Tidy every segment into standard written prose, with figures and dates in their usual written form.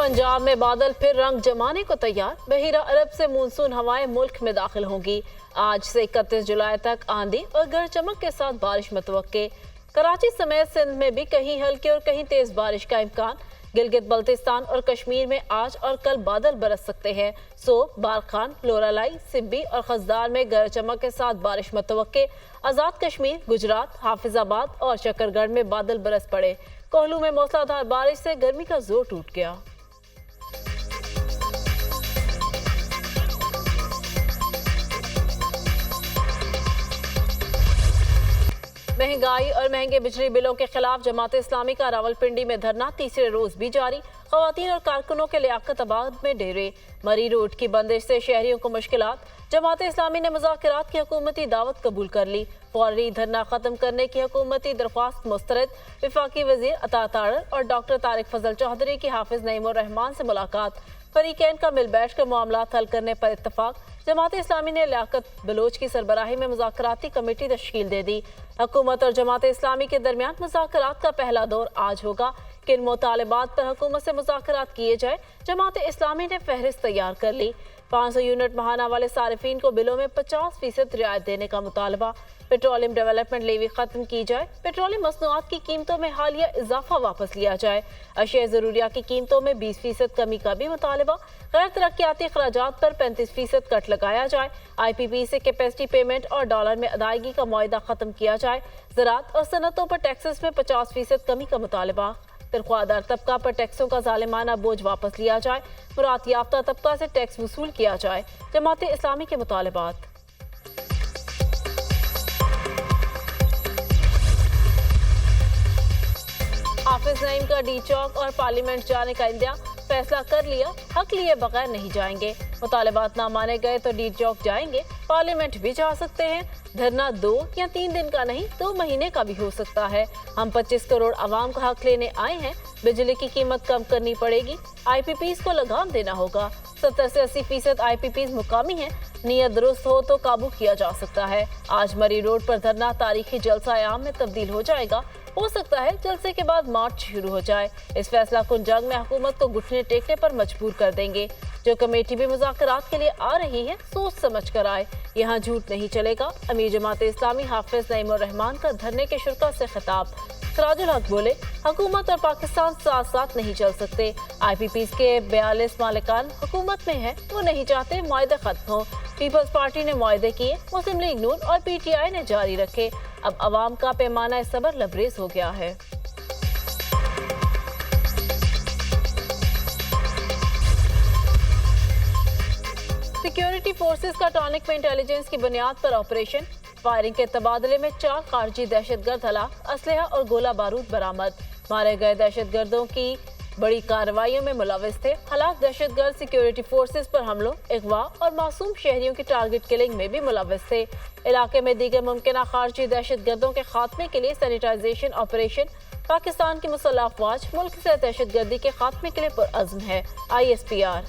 पंजाब में बादल फिर रंग जमाने को तैयार। बहिरा अरब से मानसून हवाएं मुल्क में दाखिल होंगी। आज से 31 जुलाई तक आंधी और गरज चमक के साथ बारिश मुतवक्के। कराची समेत सिंध में भी कहीं हल्की और कहीं तेज बारिश का इम्कान। गिलगित बल्तिस्तान और कश्मीर में आज और कल बादल बरस सकते हैं। बारखान, लोरालाई, सिब्बी और खजदार में गरज चमक के साथ बारिश मुतवक्के। आजाद कश्मीर, गुजरात, हाफिजाबाद और शकरगढ़ में बादल बरस पड़े। कोहलू में मूसलाधार बारिश से गर्मी का जोर टूट गया। महंगाई और महंगे बिजली बिलों के खिलाफ जमात इस्लामी का रावलपिंडी में धरना तीसरे रोज भी जारी। खवातीन और कारकुनों के लियाकताबाद में डेरे। मरी रोड की बंदिश से शहरियों को मुश्किलात। जमात इस्लामी ने मुज़ाकरात की हुकूमती दावत कबूल कर ली। फौरी धरना खत्म करने की हुकूमती दरख्वास्त मुस्तरद। वफाकी वजीर अता तारर और डॉक्टर तारिक फजल चौधरी की हाफिज नईमुर रहमान से मुलाकात। फरीकैन का मिल बैठ कर मामला हल करने पर इत्तफाक। जमात इस्लामी ने लियाकत बलोच की सरबराही में मुज़ाकराती कमेटी तश्कील दे दी। हुकूमत और जमात इस्लामी के दरमियान मुज़ाकरात का पहला दौर आज होगा। किन मुतालबात पर हुकूमत से मुज़ाकरात किए जाए, जमात इस्लामी ने फहरिस्त तैयार कर ली। 500 यूनिट माहाना वाले सारिफीन को बिलों में 50% रियायत देने का मुतालबा। पेट्रोलियम डेवलपमेंट लेवी खत्म की जाए। पेट्रोलियम मसनूआत की कीमतों में हालिया इजाफा वापस लिया जाए। अशिया ज़रूरिया की कीमतों में 20% कमी का भी मुतालबा। गैर तरक्याती अखराजात पर 35% कट लगाया जाए। IPP से कैपेसिटी पेमेंट और डॉलर में अदायगी का मुआहदा खत्म किया जाए। ज़राअत और सनतों पर टैक्सेस में 50% कमी का मुतालबा। तनख्वाहदार तबका पर टैक्सों का जालिमाना बोझ वापस लिया जाए। मुराद याफ्ता तबका से टैक्स वसूल किया जाए। जमात इस्लामी के मुतालबात। हाफिज नईम का डी चौक और पार्लियामेंट जाने का इंदिया। फैसला कर लिया, हक लिए बगैर नहीं जाएंगे। मुतालबात ना माने गए तो डी चौक जाएंगे। पार्लियामेंट भी जा सकते हैं। धरना 2 या 3 दिन का नहीं, 2 महीने का भी हो सकता है। हम 25 करोड़ आवाम का हक लेने आए हैं। बिजली की कीमत कम करनी पड़ेगी। IPPs को लगाम देना होगा। 70 से 80% IPPs मुकामी हैं। नीयत दुरुस्त हो तो काबू किया जा सकता है। आज मरी रोड पर धरना तारीखी जलसा आम में तब्दील हो जाएगा। हो सकता है जलसे के बाद मार्च शुरू हो जाए। इस फैसला कुन जंग में हुकूमत को घुटने टेकने पर मजबूर कर देंगे। जो कमेटी भी मुज़ाकरात के लिए आ रही है, सोच समझ कर आए। यहाँ झूठ नहीं चलेगा। अमीर जमात इस्लामी हाफिज नईमुर रहमान का धरने के शुरा से खिताब। सिराजुल हक बोले, हुकूमत और पाकिस्तान साथ साथ नहीं चल सकते। IPPs के 42 मालिकान हुकूमत में है, वो नहीं चाहते मुआहदे खत्म हो। पीपल्स पार्टी ने मुआहदे किए, मुस्लिम लीग नून और PTI ने जारी रखे। अब अवाम का पैमाना सबर लबरेज हो गया है। सिक्योरिटी फोर्सेस का टॉनिक में इंटेलिजेंस की बुनियाद पर ऑपरेशन। फायरिंग के तबादले में 4 खारजी दहशतगर्द हलाक। असलहा और गोला बारूद बरामद। मारे गए दहशतगर्दों की बड़ी कार्रवाइयों में मुलविस थे। हलाक दहशतगर्द सिक्योरिटी फोर्सेस पर हमलों, अगवा और मासूम शहरियों की टारगेट किलिंग में भी मुलविस थे। इलाके में दीगर मुमकिन खारजी दहशतगर्दों के खात्मे के लिए सैनिटाइजेशन ऑपरेशन। पाकिस्तान की मुसल्लह अफवाज मुल्क से दहशतगर्दी के खात्मे के लिए पुरअज़्म है। ISPR।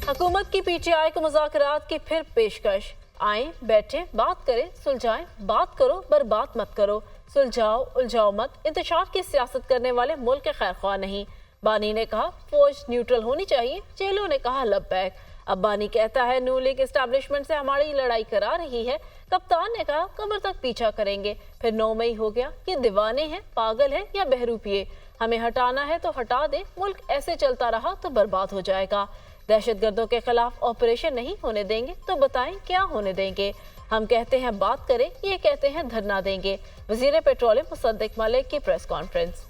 हुकूमत की PTI को मुज़ाकरात की फिर पेशकश। आए, बैठे, बात करें, सुलझाएं। बात करो, बर्बाद मत करो। सुलझाओ, उलझाओ मत। इंतशार की सियासत करने वाले मुल्क के खैरख्वाह नहीं। बानी ने कहा फौज न्यूट्रल होनी चाहिए। चेलो ने कहा लबैक। अब बानी कहता है नू लीग एस्टैब्लिशमेंट से हमारी लड़ाई करा रही है। कप्तान ने कहा कब्र तक पीछा करेंगे। फिर 9 मई हो गया। ये दीवाने हैं, पागल है या बहरूपिए। हमें हटाना है तो हटा दे। मुल्क ऐसे चलता रहा तो बर्बाद हो जाएगा। दहशतगर्दों के खिलाफ ऑपरेशन नहीं होने देंगे तो बताएं क्या होने देंगे। हम कहते हैं बात करें, ये कहते हैं धरना देंगे। वजीर पेट्रोलियम मुसद्दिक मलिक की प्रेस कॉन्फ्रेंस।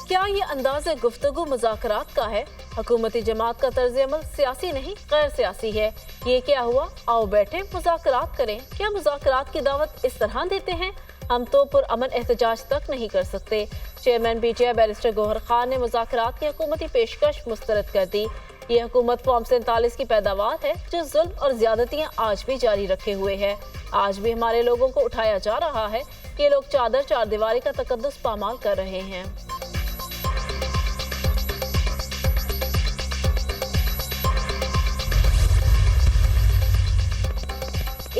क्या ये अंदाज़ गुफ्तगू मुज़ाकरात का है? हुकूमती जमात का तर्ज अमल सियासी नहीं, गैर सियासी है। ये क्या हुआ? आओ बैठे, मुज़ाकरात करें। क्या मुज़ाकरात की दावत इस तरह देते हैं? हम तो पुरअमन एहतजाज तक नहीं कर सकते। Chairman PTI barrister Gohar Khan ने मुज़ाकरात की हुकूमती पेशकश मुस्तरद कर दी। ये हुकूमत फॉर्म 47 की पैदावार है जो जुल्म और ज्यादतियाँ आज भी जारी रखे हुए है। आज भी हमारे लोगों को उठाया जा रहा है। ये लोग चादर चारदीवारी का तकद्दुस पामाल कर रहे हैं।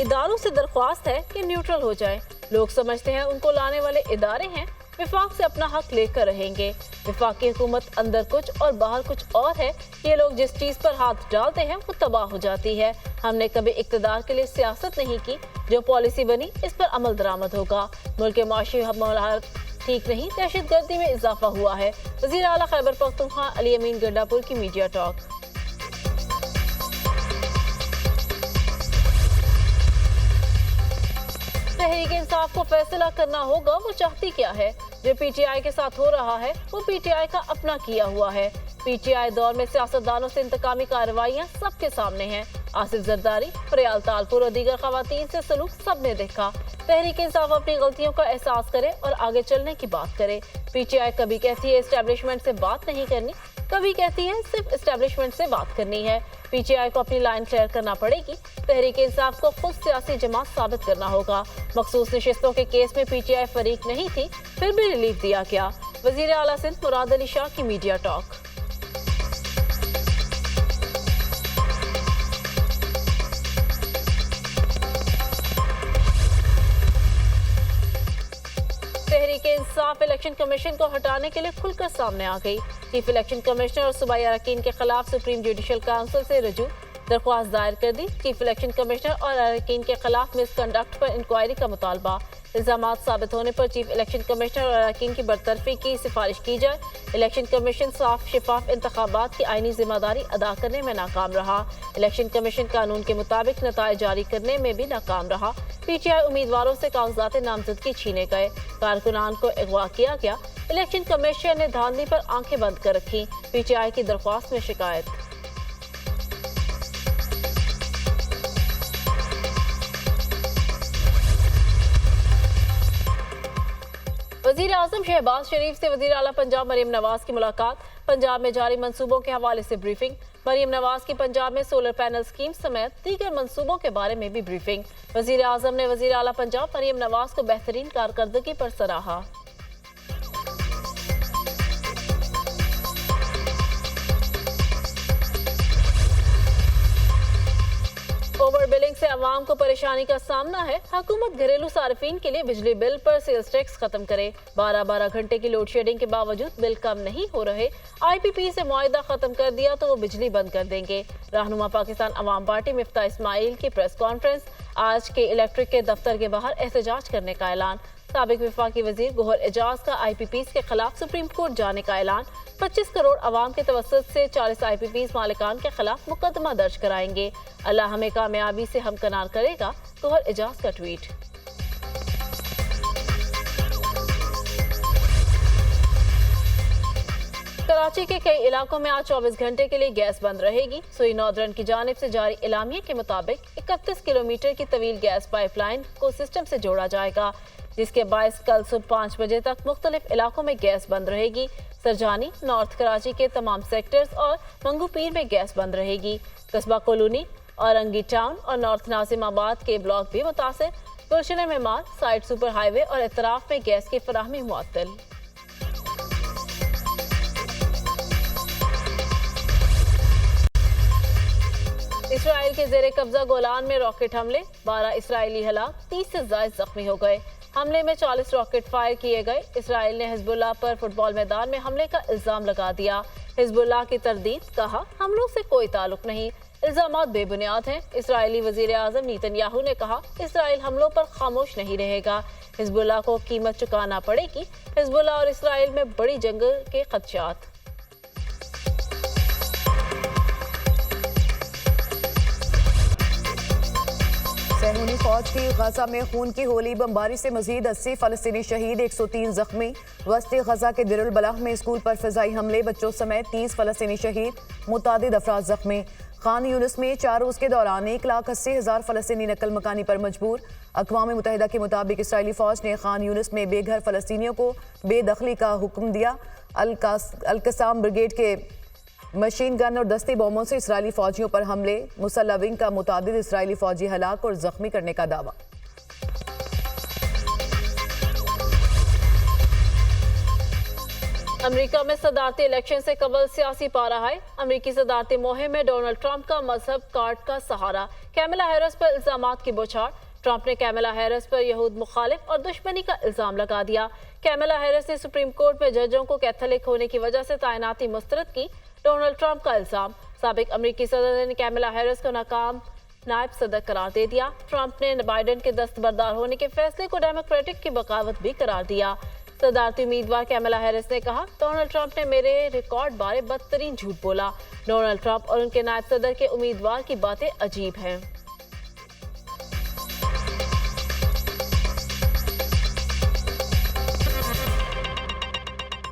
इदारों से दरख्वास्त है कि न्यूट्रल हो जाए। लोग समझते हैं उनको लाने वाले इदारे हैं, विफाक से अपना हक लेकर रहेंगे। विफाकी हुकूमत अंदर कुछ और बाहर कुछ और है। ये लोग जिस चीज पर हाथ डालते हैं वो तबाह हो जाती है। हमने कभी इक्तदार के लिए सियासत नहीं की, जो पॉलिसी बनी इस पर अमल दरामद होगा। मुल्क के माशी हालात ठीक नहीं, दहशतगर्दी में इजाफा हुआ है। वज़ीर आला खैबर पख्तूनख्वा अली अमीन गंडापुर की मीडिया टॉक। तहरीक इंसाफ को फैसला करना होगा वो चाहती क्या है। जो पीटीआई के साथ हो रहा है वो पीटीआई का अपना किया हुआ है। पीटीआई दौर में सियासतदानों से इंतकामी कार्रवाइयां सबके सामने हैं। आसिफ जरदारी, फरियाल तालपुर और दीगर खवातीन से सलूक सबने देखा। तहरीक इंसाफ अपनी गलतियों का एहसास करे और आगे चलने की बात करे। पीटीआई कभी कहती है एस्टेब्लिशमेंट से बात नहीं करनी, कभी कहती है सिर्फ एस्टेब्लिशमेंट से बात करनी है। पीटीआई को अपनी लाइन क्लियर करना पड़ेगी। तहरीक इंसाफ को खुद सियासी जमात साबित करना होगा। मखसूस नशिस्तों के केस में पीटीआई फरीक नहीं थी, फिर भी रिलीफ दिया गया। वजीर आला सिंध मुराद अली शाह की media talk. Tehreek Insaf election commission को हटाने के लिए खुलकर सामने आ गई। चीफ इलेक्शन कमिश्नर और सूबाई अरकान के खिलाफ सुप्रीम जुडिशल काउंसिल से रजू दरख्वास्त दायर कर दी। चीफ इलेक्शन कमिश्नर और अरकान के खिलाफ मिसकंडक्ट पर इंक्वायरी का मुतालबा। इल्जामात साबित होने पर चीफ इलेक्शन कमिश्नर और अरकान की बरतरफी की सिफारिश की जाए। इलेक्शन कमीशन साफ शिफाफ इंतखाबात की आईनी जिम्मेदारी अदा करने में नाकाम रहा। इलेक्शन कमीशन कानून के मुताबिक नताइज जारी करने में भी नाकाम रहा। पीटीआई उम्मीदवारों से कागजात नामजदगी छीने गए। कारकुनान को अगवा किया गया। इलेक्शन कमीशन ने धांधली पर आंखें बंद कर रखी। पीटीआई की दरख्वास्त में शिकायत। वजीर आजम शहबाज शरीफ से वजीर आला पंजाब मरियम नवाज की मुलाकात। पंजाब में जारी मंसूबों के हवाले से ब्रीफिंग। मरियम नवाज की पंजाब में सोलर पैनल स्कीम समेत दीगर मंसूबों के बारे में भी ब्रीफिंग। वजीर आजम ने वजीर आला पंजाब मरियम नवाज को बेहतरीन कारकर्दगी पर सराहा। ओवर बिलिंग से अवाम को परेशानी का सामना है। हुकूमत घरेलू सार्फिन के लिए बिजली बिल पर सेल्स टैक्स खत्म करे। 12-12 घंटे की लोड शेडिंग के बावजूद बिल कम नहीं हो रहे। IPP से मुआहदा खत्म कर दिया तो वो बिजली बंद कर देंगे। रहनुमा पाकिस्तान अवाम पार्टी मिफ्ता इस्माइल की प्रेस कॉन्फ्रेंस। आज के इलेक्ट्रिक के दफ्तर के बाहर एहतजाज करने का ऐलान। साबिक विफाकी वजीर गोहर एजाज का IPPs के खिलाफ सुप्रीम कोर्ट जाने का ऐलान। 25 करोड़ अवाम के तवस्सुत से 40 IPPs मालिकान के खिलाफ मुकदमा दर्ज कराएंगे। अल्लाह हमें कामयाबी से हमकनार करेगा, गोहर एजाज का ट्वीट। कराची के कई इलाकों में आज 24 घंटे के लिए गैस बंद रहेगी। सुई नॉर्दर्न की जानिब से जारी इलामिया के मुताबिक 31 किलोमीटर की तवील गैस पाइपलाइन को सिस्टम से जोड़ा जाएगा, जिसके बायस कल सुबह 5 बजे तक मुख्तलिफ इलाकों में गैस बंद रहेगी। सरजानी, नॉर्थ कराची के तमाम सेक्टर्स और मंगू पीर में गैस बंद रहेगी। कस्बा कॉलोनी, औरंगी टाउन और नॉर्थ नाजिमाबाद के ब्लॉक भी मुतासिर। गुलशन मेमार, साइड सुपर हाईवे और इतराफ में गैस की फराहमी मुअत्तल। इसराइल के जेरे कब्जा गोलान में रॉकेट हमले, 12 इसराइली हलाक, 30 से ज्यादा जख्मी हो गए। हमले में 40 रॉकेट फायर किए गए। इसराइल ने हिजबुल्लाह पर फुटबॉल मैदान में हमले का इल्जाम लगा दिया। हिजबुल्लाह की तरदीद, कहा हमलों से कोई ताल्लुक नहीं, इल्जामात बेबुनियाद हैं। इसराइली वजीर आजम नेतन्याहू ने कहा इसराइल हमलों पर खामोश नहीं रहेगा, हिजबुल्लाह को कीमत चुकाना पड़ेगी। हिजबुल्लाह और इसराइल में बड़ी जंग के खदशात। सहूनी फौज की गजा में खून की होली बमबारी से मजीद 80 फलस्तीनी शहीद, 103 जख्मी। वस्ती गजा के दिरुल बलाह में स्कूल पर फिजाई हमले, बच्चों समेत 30 फलस्तीनी शहीद, मुतादिद अफराद जख्मी। खान यूनिस में 4 रोज के दौरान 1,80,000 फलस्तीनी नकल मकानी पर मजबूर। अक़वाम मुत्तहिदा के मुताबिक इसराइली फौज ने खान यूनिस में बेघर फलस्तीनियों को बेदखली का हुक्म दिया। अल-कसाम ब्रिगेड के मशीन गन और दस्ती बमों से इसराइली फौजियों पर हमले, मुसल्लह विंग का मुतादिद इसराइली फौजी हलाक और जख्मी करने का दावा। अमेरिका में सदारती इलेक्शन से कबल सियासी पारा है। अमेरिकी सदारती मुहिम में डोनाल्ड ट्रंप का मजहब कार्ड का सहारा, कैमला हैरिस पर इल्जामात की बौछार। ट्रंप ने कैमला हैरिस पर यहूद मुखालिफ और दुश्मनी का इल्जाम लगा दिया। कैमला हैरिस ने सुप्रीम कोर्ट में जजों को कैथोलिक होने की वजह से तैनाती मुस्तरद की। डोनाल्ड ट्रंप का इल्जाम। साबिक अमेरिकी सदर ने कैमला हैरिस को नाकाम नायब सदर करार दे दिया। ट्रंप ने बाइडेन के दस्तबरदार होने के फैसले को डेमोक्रेटिक की बगावत भी करार दिया। सदारती उम्मीदवार कैमला हैरिस ने कहा, डोनाल्ड ट्रंप ने मेरे रिकॉर्ड बारे बदतरीन झूठ बोला। डोनाल्ड ट्रंप और उनके नायब सदर के उम्मीदवार की बातें अजीब हैं।